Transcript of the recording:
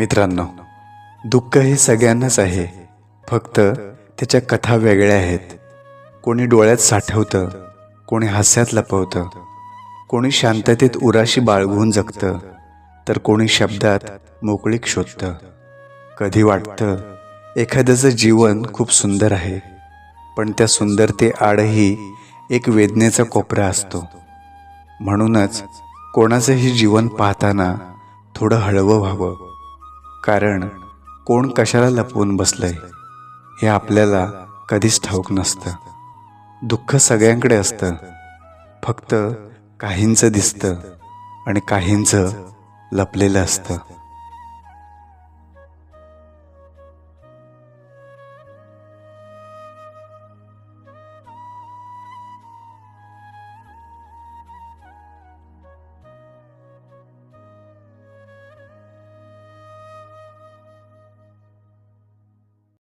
मित्रांनो, दुःख हे सगळ्यांनाच आहे, फक्त त्याच्या कथा वेगळ्या आहेत. कोणी डोळ्यात साठवतं, कोणी हास्यात लपवतं, कोणी शांततेत उराशी बाळगून जगतं, तर कोणी शब्दात मोकळीक शोधतं. कधी वाटतं एखाद्याचं जीवन खूप सुंदर आहे, पण त्या सुंदरतेआडही एक वेदनेचा कोपरा असतो. म्हणूनच कोणाचंही जीवन पाहताना थोडं हळवं व्हावं, कारण कोण कशाला लपवून बसलंय हे आपल्याला कधीच ठाऊक नसतं. दुःख सगळ्यांकडे असतं, फक्त काहींचं दिसतं आणि काहींचं लपलेलं असतं.